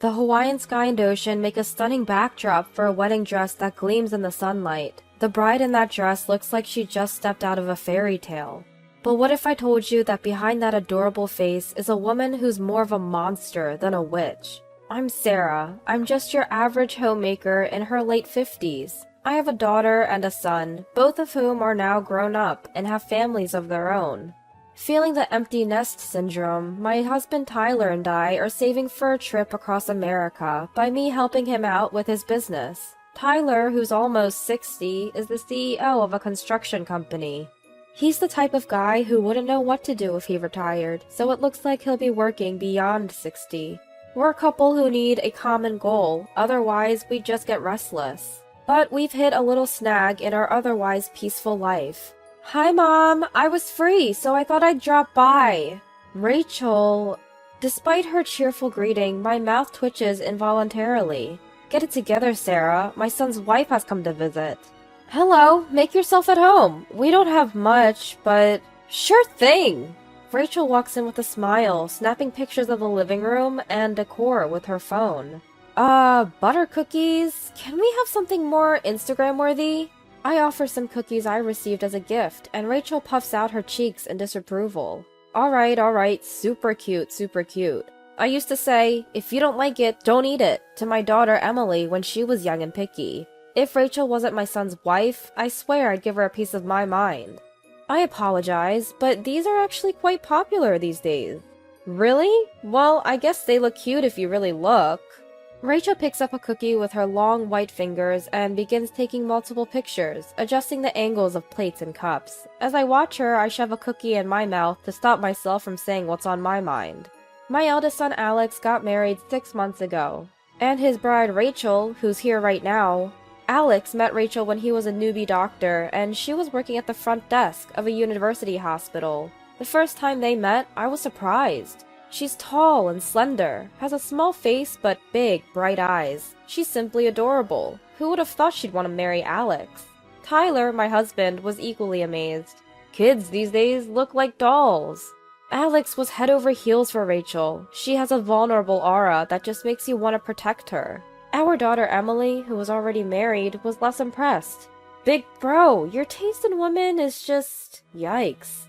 The Hawaiian sky and ocean make a stunning backdrop for a wedding dress that gleams in the sunlight. The bride in that dress looks like she just stepped out of a fairy tale. But what if I told you that behind that adorable face is a woman who's more of a monster than a witch? I'm Sarah. I'm just your average homemaker in her late 50s. I have a daughter and a son, both of whom are now grown up and have families of their own. Feeling the empty nest syndrome, my husband Tyler and I are saving for a trip across America by me helping him out with his business. Tyler, who's almost 60, is the CEO of a construction company. He's the type of guy who wouldn't know what to do if he retired, so it looks like he'll be working beyond 60. We're a couple who need a common goal, otherwise we'd just get restless. But we've hit a little snag in our otherwise peaceful life. Hi, Mom! I was free, so I thought I'd drop by. Rachel... Despite her cheerful greeting, my mouth twitches involuntarily. Get it together, Sarah. My son's wife has come to visit. Hello, make yourself at home. We don't have much, but... Sure thing! Rachel walks in with a smile, snapping pictures of the living room and decor with her phone. Butter cookies? Can we have something more Instagram-worthy? I offer some cookies I received as a gift, and Rachel puffs out her cheeks in disapproval. Alright, super cute, super cute. I used to say, if you don't like it, don't eat it, to my daughter Emily when she was young and picky. If Rachel wasn't my son's wife, I swear I'd give her a piece of my mind. I apologize, but these are actually quite popular these days. Really? Well, I guess they look cute if you really look. Rachel picks up a cookie with her long white fingers and begins taking multiple pictures, adjusting the angles of plates and cups. As I watch her, I shove a cookie in my mouth to stop myself from saying what's on my mind. My eldest son Alex got married 6 months ago, and his bride Rachel, who's here right now. Alex met Rachel when he was a newbie doctor, and she was working at the front desk of a university hospital. The first time they met, I was surprised. She's tall and slender, has a small face but big, bright eyes. She's simply adorable. Who would have thought she'd want to marry Alex? Tyler, my husband, was equally amazed. Kids these days look like dolls. Alex was head over heels for Rachel. She has a vulnerable aura that just makes you want to protect her. Our daughter Emily, who was already married, was less impressed. Big bro, your taste in women is just... yikes.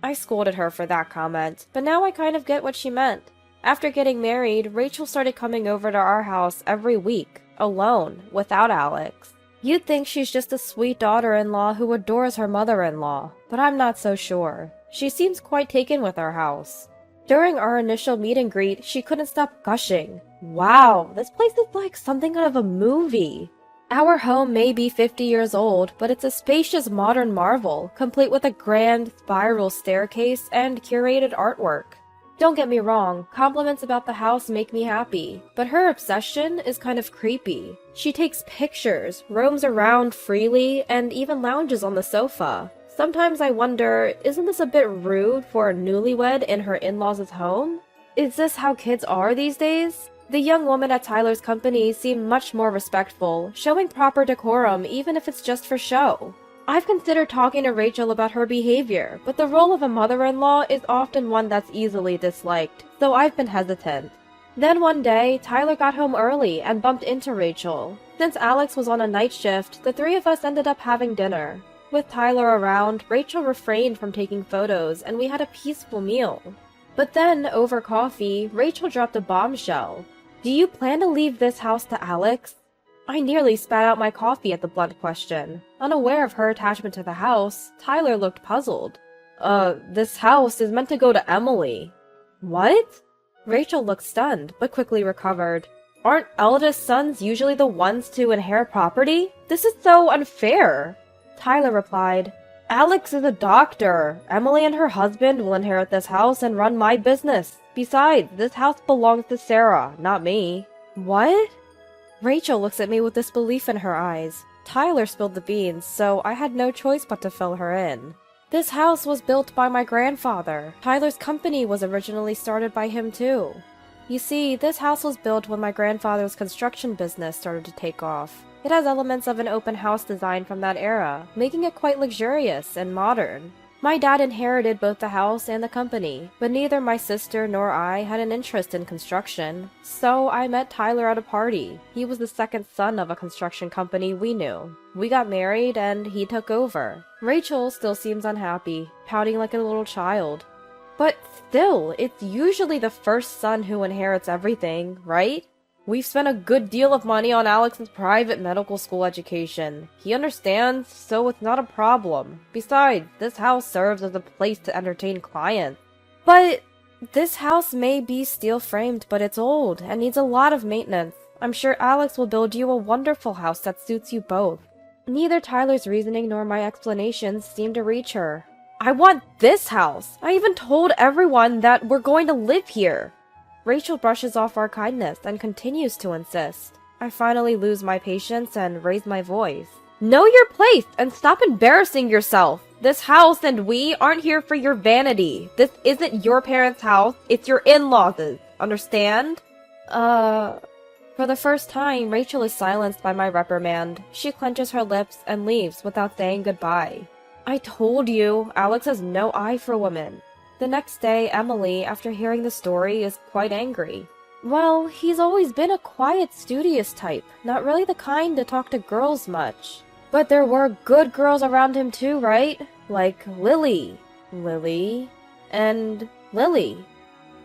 I scolded her for that comment, but now I kind of get what she meant. After getting married, Rachel started coming over to our house every week, alone, without Alex. You'd think she's just a sweet daughter-in-law who adores her mother-in-law, but I'm not so sure. She seems quite taken with our house. During our initial meet and greet, she couldn't stop gushing. Wow, this place is like something out of a movie. Our home may be 50 years old, but it's a spacious modern marvel, complete with a grand spiral staircase and curated artwork. Don't get me wrong, compliments about the house make me happy, but her obsession is kind of creepy. She takes pictures, roams around freely, and even lounges on the sofa. Sometimes I wonder, isn't this a bit rude for a newlywed in her in-laws' home? Is this how kids are these days? The young woman at Tyler's company seemed much more respectful, showing proper decorum even if it's just for show. I've considered talking to Rachel about her behavior, but the role of a mother-in-law is often one that's easily disliked, so I've been hesitant. Then one day, Tyler got home early and bumped into Rachel. Since Alex was on a night shift, the three of us ended up having dinner. With Tyler around, Rachel refrained from taking photos, and we had a peaceful meal. But then, over coffee, Rachel dropped a bombshell. Do you plan to leave this house to Alex? I nearly spat out my coffee at the blunt question. Unaware of her attachment to the house, Tyler looked puzzled. This house is meant to go to Emily. What? Rachel looked stunned, but quickly recovered. Aren't eldest sons usually the ones to inherit property? This is so unfair. Tyler replied, Alex is a doctor. Emily and her husband will inherit this house and run my business. Besides, this house belongs to Sarah, not me. What? Rachel looks at me with disbelief in her eyes. Tyler spilled the beans, so I had no choice but to fill her in. This house was built by my grandfather. Tyler's company was originally started by him too. You see, this house was built when my grandfather's construction business started to take off. It has elements of an open house design from that era, making it quite luxurious and modern. My dad inherited both the house and the company, but neither my sister nor I had an interest in construction, so I met Tyler at a party. He was the second son of a construction company we knew. We got married and he took over. Rachel still seems unhappy, pouting like a little child. But still, it's usually the first son who inherits everything, right? We've spent a good deal of money on Alex's private medical school education. He understands, so it's not a problem. Besides, this house serves as a place to entertain clients. But this house may be steel-framed, but it's old and needs a lot of maintenance. I'm sure Alex will build you a wonderful house that suits you both. Neither Tyler's reasoning nor my explanations seem to reach her. I want this house! I even told everyone that we're going to live here! Rachel brushes off our kindness and continues to insist. I finally lose my patience and raise my voice. Know your place and stop embarrassing yourself! This house and we aren't here for your vanity. This isn't your parents' house, it's your in-laws'. Understand? For the first time, Rachel is silenced by my reprimand. She clenches her lips and leaves without saying goodbye. I told you, Alex has no eye for women. The next day, Emily, after hearing the story, is quite angry. Well, he's always been a quiet, studious type, not really the kind to talk to girls much. But there were good girls around him too, right? Like Lily. And Lily.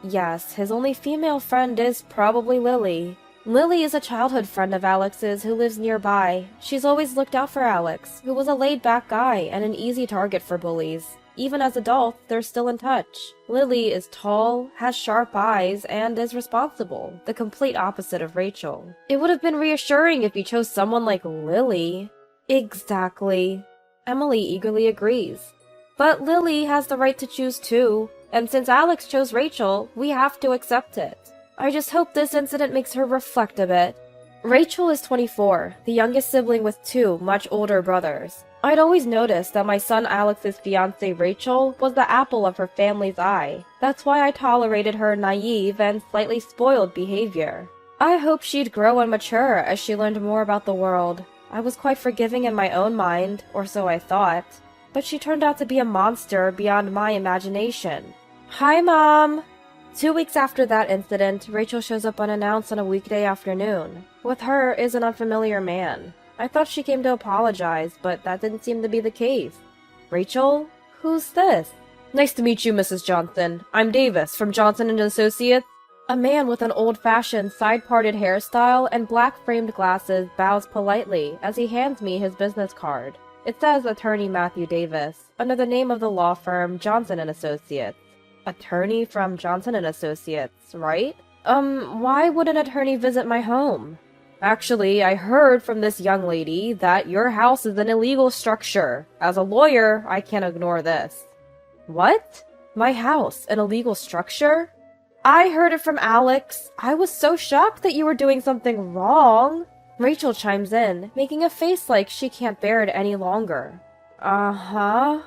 Yes, his only female friend is probably Lily. Lily is a childhood friend of Alex's who lives nearby. She's always looked out for Alex, who was a laid-back guy and an easy target for bullies. Even as adults, they're still in touch. Lily is tall, has sharp eyes, and is responsible, the complete opposite of Rachel. It would have been reassuring if you chose someone like Lily. Exactly. Emily eagerly agrees. But Lily has the right to choose too, and since Alex chose Rachel, we have to accept it. I just hope this incident makes her reflect a bit. Rachel is 24, the youngest sibling with two much older brothers. I'd always noticed that my son Alex's fiancée Rachel was the apple of her family's eye. That's why I tolerated her naive and slightly spoiled behavior. I hoped she'd grow and mature as she learned more about the world. I was quite forgiving in my own mind, or so I thought. But she turned out to be a monster beyond my imagination. Hi, Mom! 2 weeks after that incident, Rachel shows up unannounced on a weekday afternoon. With her is an unfamiliar man. I thought she came to apologize, but that didn't seem to be the case. Rachel? Who's this? Nice to meet you, Mrs. Johnson. I'm Davis, from Johnson & Associates. A man with an old-fashioned side-parted hairstyle and black-framed glasses bows politely as he hands me his business card. It says Attorney Matthew Davis, under the name of the law firm Johnson & Associates. Attorney from Johnson & Associates, right? Why would an attorney visit my home? Actually, I heard from this young lady that your house is an illegal structure. As a lawyer, I can't ignore this. What? My house, an illegal structure? I heard it from Alex. I was so shocked that you were doing something wrong. Rachel chimes in, making a face like she can't bear it any longer. Uh-huh.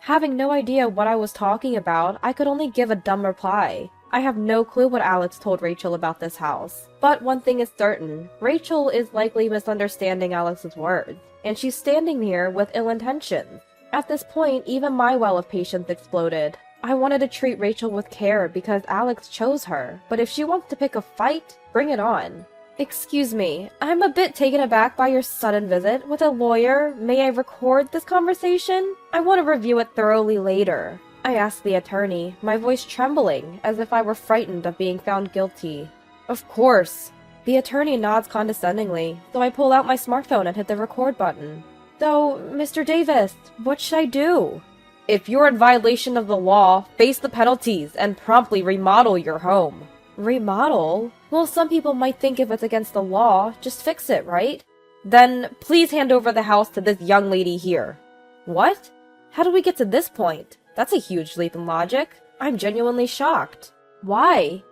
Having no idea what I was talking about, I could only give a dumb reply. I have no clue what Alex told Rachel about this house. But one thing is certain, Rachel is likely misunderstanding Alex's words, and she's standing here with ill intentions. At this point, even my well of patience exploded. I wanted to treat Rachel with care because Alex chose her, but if she wants to pick a fight, bring it on. Excuse me, I'm a bit taken aback by your sudden visit with a lawyer. May I record this conversation? I want to review it thoroughly later. I asked the attorney, my voice trembling, as if I were frightened of being found guilty. Of course. The attorney nods condescendingly, so I pull out my smartphone and hit the record button. So, Mr. Davis, what should I do? If you're in violation of the law, face the penalties and promptly remodel your home. Remodel? Well, some people might think if it's against the law, just fix it, right? Then, please hand over the house to this young lady here. What? How did we get to this point? That's a huge leap in logic. I'm genuinely shocked. Why?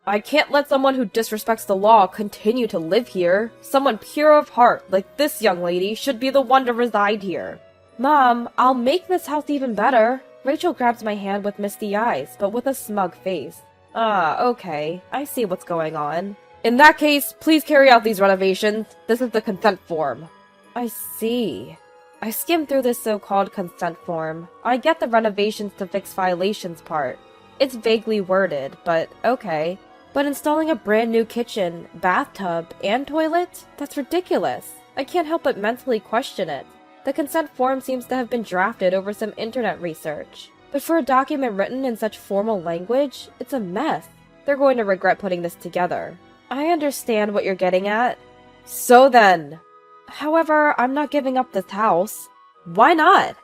I can't let someone who disrespects the law continue to live here. Someone pure of heart, like this young lady, should be the one to reside here. Mom, I'll make this house even better. Rachel grabs my hand with misty eyes, but with a smug face. Ah, okay. I see what's going on. In that case, please carry out these renovations. This is the consent form. I see. I skimmed through this so-called consent form. I get the renovations to fix violations part. It's vaguely worded, but okay. But installing a brand new kitchen, bathtub, and toilet? That's ridiculous. I can't help but mentally question it. The consent form seems to have been drafted over some internet research. But for a document written in such formal language, it's a mess. They're going to regret putting this together. I understand what you're getting at. So then. However, I'm not giving up this house. Why not?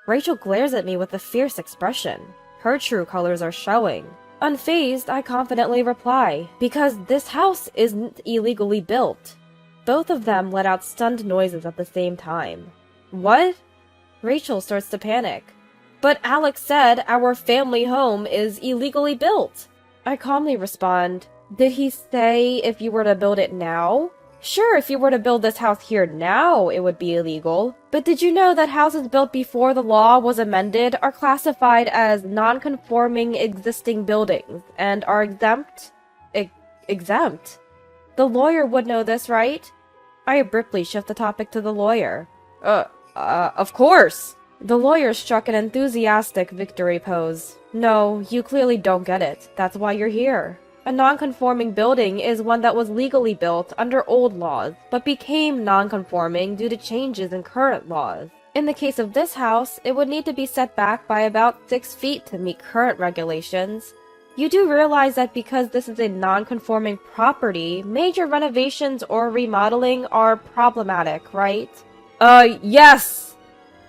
Rachel glares at me with a fierce expression. Her true colors are showing. Unfazed, I confidently reply, because this house isn't illegally built. Both of them let out stunned noises at the same time. What? Rachel starts to panic. But Alex said our family home is illegally built. I calmly respond, did he say if you were to build it now? Sure, if you were to build this house here now, it would be illegal. But did you know that houses built before the law was amended are classified as non-conforming existing buildings and are exempt? Exempt? The lawyer would know this, right? I abruptly shift the topic to the lawyer. Of course. The lawyer struck an enthusiastic victory pose. No, you clearly don't get it. That's why you're here. A non-conforming building is one that was legally built under old laws, but became non-conforming due to changes in current laws. In the case of this house, it would need to be set back by about 6 feet to meet current regulations. You do realize that because this is a non-conforming property, major renovations or remodeling are problematic, right? Yes!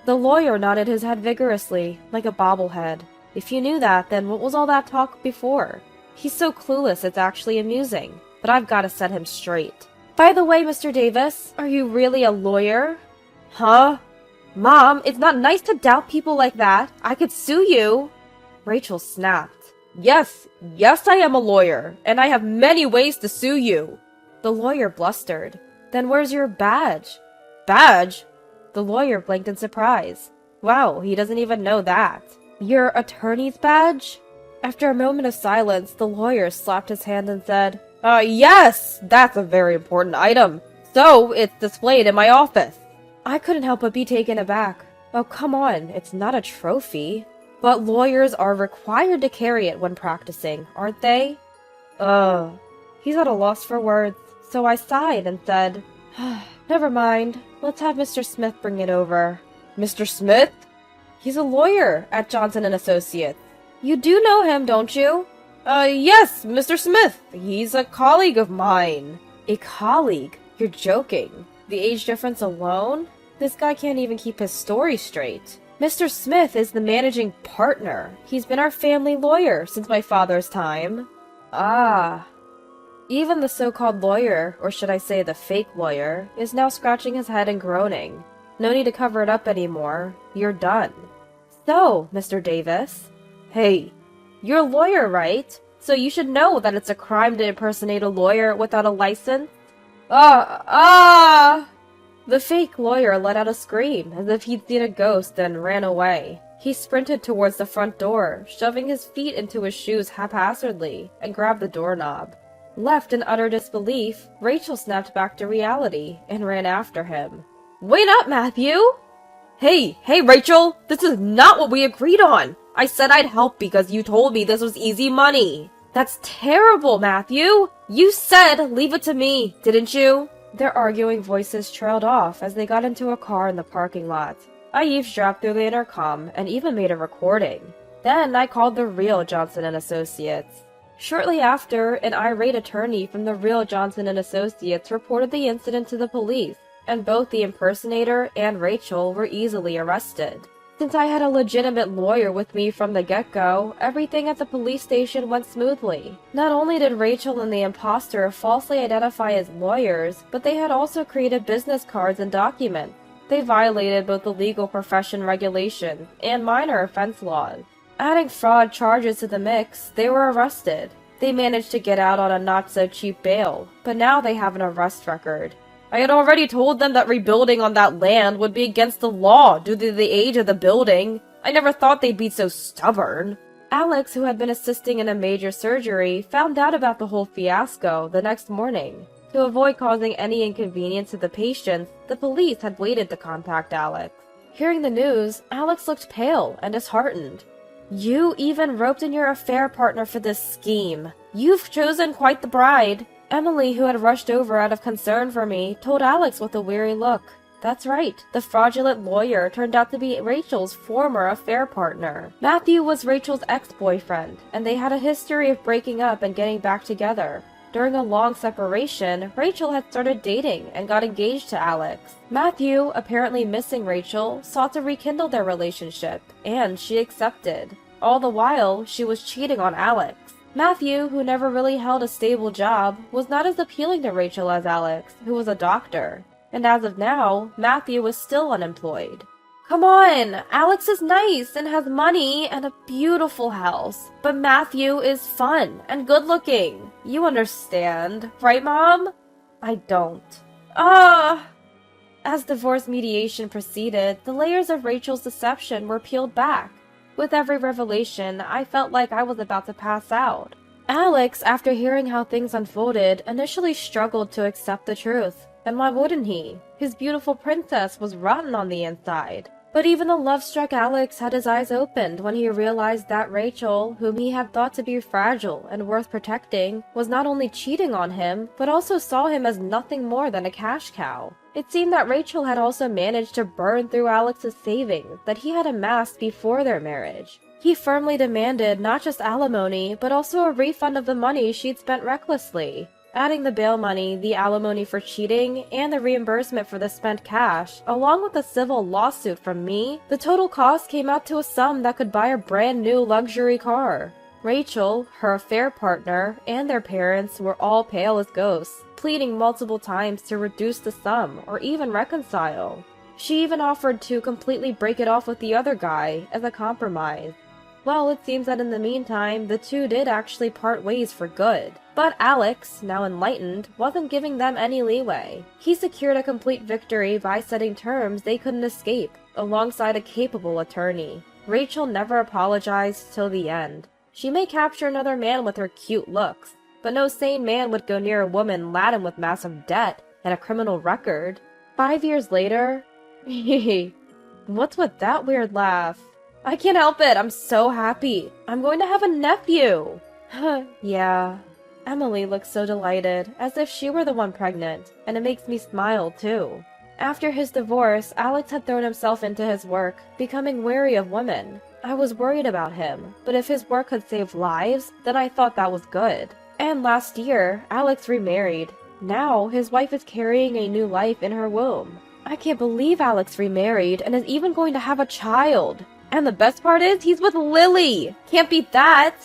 The lawyer nodded his head vigorously, like a bobblehead. If you knew that, then what was all that talk before? He's so clueless it's actually amusing, but I've got to set him straight. By the way, Mr. Davis, are you really a lawyer? Huh? Mom, it's not nice to doubt people like that. I could sue you. Rachel snapped. Yes, I am a lawyer, and I have many ways to sue you. The lawyer blustered. Then where's your badge? Badge? The lawyer blinked in surprise. Wow, he doesn't even know that. Your attorney's badge? After a moment of silence, the lawyer slapped his hand and said, yes, that's a very important item. So, it's displayed in my office. I couldn't help but be taken aback. Oh, come on, it's not a trophy. But lawyers are required to carry it when practicing, aren't they? He's at a loss for words, so I sighed and said, never mind, let's have Mr. Smith bring it over. Mr. Smith? He's a lawyer at Johnson & Associates. You do know him, don't you? Yes, Mr. Smith. He's a colleague of mine. A colleague? You're joking. The age difference alone? This guy can't even keep his story straight. Mr. Smith is the managing partner. He's been our family lawyer since my father's time. Ah. Even the so-called lawyer, or should I say the fake lawyer, is now scratching his head and groaning. No need to cover it up anymore. You're done. So, Mr. Davis... Hey, you're a lawyer, right? So you should know that it's a crime to impersonate a lawyer without a license. The fake lawyer let out a scream, as if he'd seen a ghost, and ran away. He sprinted towards the front door, shoving his feet into his shoes haphazardly, and grabbed the doorknob. Left in utter disbelief, Rachel snapped back to reality, and ran after him. Wait up, Matthew! Hey, Rachel! This is not what we agreed on! I said I'd help because you told me this was easy money. That's terrible, Matthew. You said leave it to me, didn't you? Their arguing voices trailed off as they got into a car in the parking lot. I eavesdropped through the intercom and even made a recording. Then I called the real Johnson & Associates. Shortly after, an irate attorney from the real Johnson & Associates reported the incident to the police, and both the impersonator and Rachel were easily arrested. Since I had a legitimate lawyer with me from the get-go, everything at the police station went smoothly. Not only did Rachel and the imposter falsely identify as lawyers, but they had also created business cards and documents. They violated both the legal profession regulations and minor offense laws. Adding fraud charges to the mix, they were arrested. They managed to get out on a not-so-cheap bail, but now they have an arrest record. I had already told them that rebuilding on that land would be against the law due to the age of the building. I never thought they'd be so stubborn. Alex, who had been assisting in a major surgery, found out about the whole fiasco the next morning. To avoid causing any inconvenience to the patients, the police had waited to contact Alex. Hearing the news, Alex looked pale and disheartened. You even roped in your affair partner for this scheme. You've chosen quite the bride. Emily, who had rushed over out of concern for me, told Alex with a weary look. That's right, the fraudulent lawyer turned out to be Rachel's former affair partner. Matthew was Rachel's ex-boyfriend, and they had a history of breaking up and getting back together. During a long separation, Rachel had started dating and got engaged to Alex. Matthew, apparently missing Rachel, sought to rekindle their relationship, and she accepted. All the while, she was cheating on Alex. Matthew, who never really held a stable job, was not as appealing to Rachel as Alex, who was a doctor. And as of now, Matthew was still unemployed. Come on! Alex is nice and has money and a beautiful house. But Matthew is fun and good-looking. You understand, right, Mom? I don't. As divorce mediation proceeded, the layers of Rachel's deception were peeled back. With every revelation, I felt like I was about to pass out. Alex, after hearing how things unfolded, initially struggled to accept the truth. And why wouldn't he? His beautiful princess was rotten on the inside. But even the love-struck Alex had his eyes opened when he realized that Rachel, whom he had thought to be fragile and worth protecting, was not only cheating on him, but also saw him as nothing more than a cash cow. It seemed that Rachel had also managed to burn through Alex's savings that he had amassed before their marriage. He firmly demanded not just alimony, but also a refund of the money she'd spent recklessly. Adding the bail money, the alimony for cheating, and the reimbursement for the spent cash, along with a civil lawsuit from me, the total cost came out to a sum that could buy a brand new luxury car. Rachel, her affair partner, and their parents were all pale as ghosts, pleading multiple times to reduce the sum or even reconcile. She even offered to completely break it off with the other guy as a compromise. Well, it seems that in the meantime, the two did actually part ways for good. But Alex, now enlightened, wasn't giving them any leeway. He secured a complete victory by setting terms they couldn't escape, alongside a capable attorney. Rachel never apologized till the end. She may capture another man with her cute looks, but no sane man would go near a woman laden with massive debt and a criminal record. 5 years later... What's with that weird laugh? I can't help it, I'm so happy. I'm going to have a nephew! Yeah. Emily looks so delighted, as if she were the one pregnant, and it makes me smile too. After his divorce, Alex had thrown himself into his work, becoming wary of women. I was worried about him, but if his work could save lives, then I thought that was good. And last year, Alex remarried. Now, his wife is carrying a new life in her womb. I can't believe Alex remarried and is even going to have a child. And the best part is, he's with Lily! Can't beat that!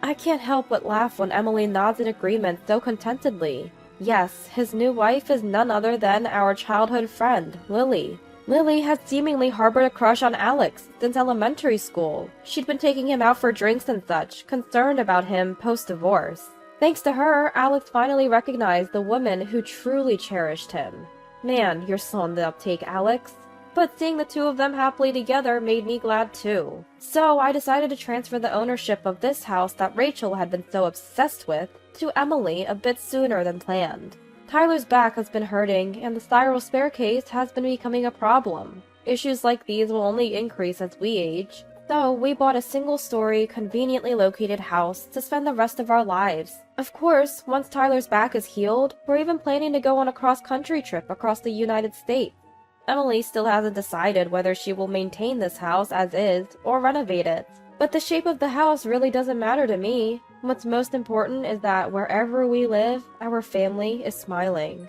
I can't help but laugh when Emily nods in agreement so contentedly. Yes, his new wife is none other than our childhood friend, Lily. Lily had seemingly harbored a crush on Alex since elementary school. She'd been taking him out for drinks and such, concerned about him post-divorce. Thanks to her, Alex finally recognized the woman who truly cherished him. Man, you're slow on the uptake, Alex. But seeing the two of them happily together made me glad too. So I decided to transfer the ownership of this house that Rachel had been so obsessed with to Emily a bit sooner than planned. Tyler's back has been hurting, and the spiral staircase has been becoming a problem. Issues like these will only increase as we age. So we bought a single-story, conveniently located house to spend the rest of our lives. Of course, once Tyler's back is healed, we're even planning to go on a cross-country trip across the United States. Emily still hasn't decided whether she will maintain this house as is or renovate it. But the shape of the house really doesn't matter to me. What's most important is that wherever we live, our family is smiling.